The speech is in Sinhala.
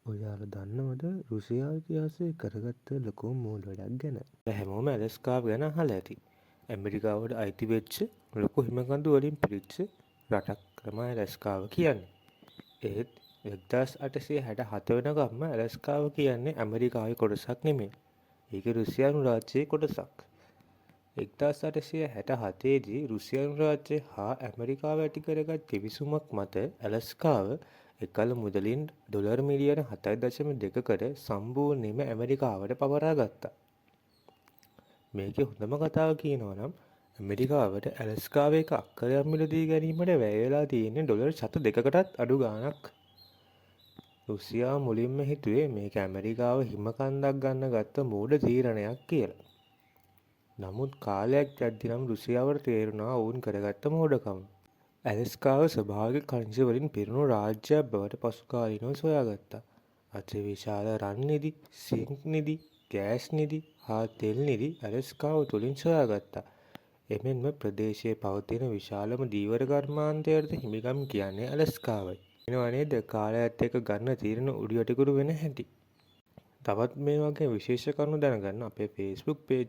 ඔයාලා දන්නවද රුසියාව ඉතිහාසයේ කරගත්ත ලොකුම මෝඩ වැඩක් ගැන? හැමෝම ඇලස්කාව ගැන අහලා ඇති. ඇමරිකාවට අයිති වෙච්ච ලොකු හිමකඳු වලින් පිරිච්ච රටක් තමයි ඇලස්කාව කියන්නේ. ඒත් 1867 වෙනකම්ම ඇලස්කාව කියන්නේ ඇමරිකාවේ කොටසක් නෙමෙයි. ඒක රුසියානු රාජ්‍යයේ කොටසක්. 1867 දී රුසියානු රාජ්‍යය හා ඇමරිකාව ඇති කරගත් කිවිසුමක් මත ඇලස්කාව එකල මුදලින් ඩොලර් මිලියන 7.2කට සම්පූර්ණයෙන්ම ඇමරිකාවට පවරා ගත්තා. මේකේ හොඳම කතාව කියනවා නම් ඇමරිකාවට ඇලස්කාවේ එක අක්කරයක් මිලදී ගැනීමට වැය වෙලා තියෙන්නේ ඩොලර් 2කටත් අඩු ගාණක්. රුසියාව මුලින්ම හිතුවේ මේක ඇමරිකාව හිම කන්දක් ගන්න ගත්ත මෝඩ තීරණයක් කියලා. නමුත් කාලයක් යද්දී නම් රුසියාවට තේරුණා ඔවුන් කරගත්ත මෝඩකම. ඇලස්කාව ස්වභාවික ඛනිජ වලින් පිරුණු රාජ්‍යයක් බවට පසුකාලීනව සොයාගත්තා. අතිවිශාල රන් නිධි, සිංක් නිධි, ගෑස් නිධි හා තෙල් නිධි ඇලස්කාව තුළින් සොයාගත්තා. එමෙන්ම ප්‍රදේශයේ පවතින විශාලම ධීවර කර්මාන්තයට හිමිකම් කියන්නේ ඇලස්කාවයි. එනවා නේද කාලයත් එක්ක ගන්න තීරණ උඩු යටිකුරු වෙන හැටි. තවත් මේ වගේ විශේෂ කරුණු දැනගන්න අපේ Facebook page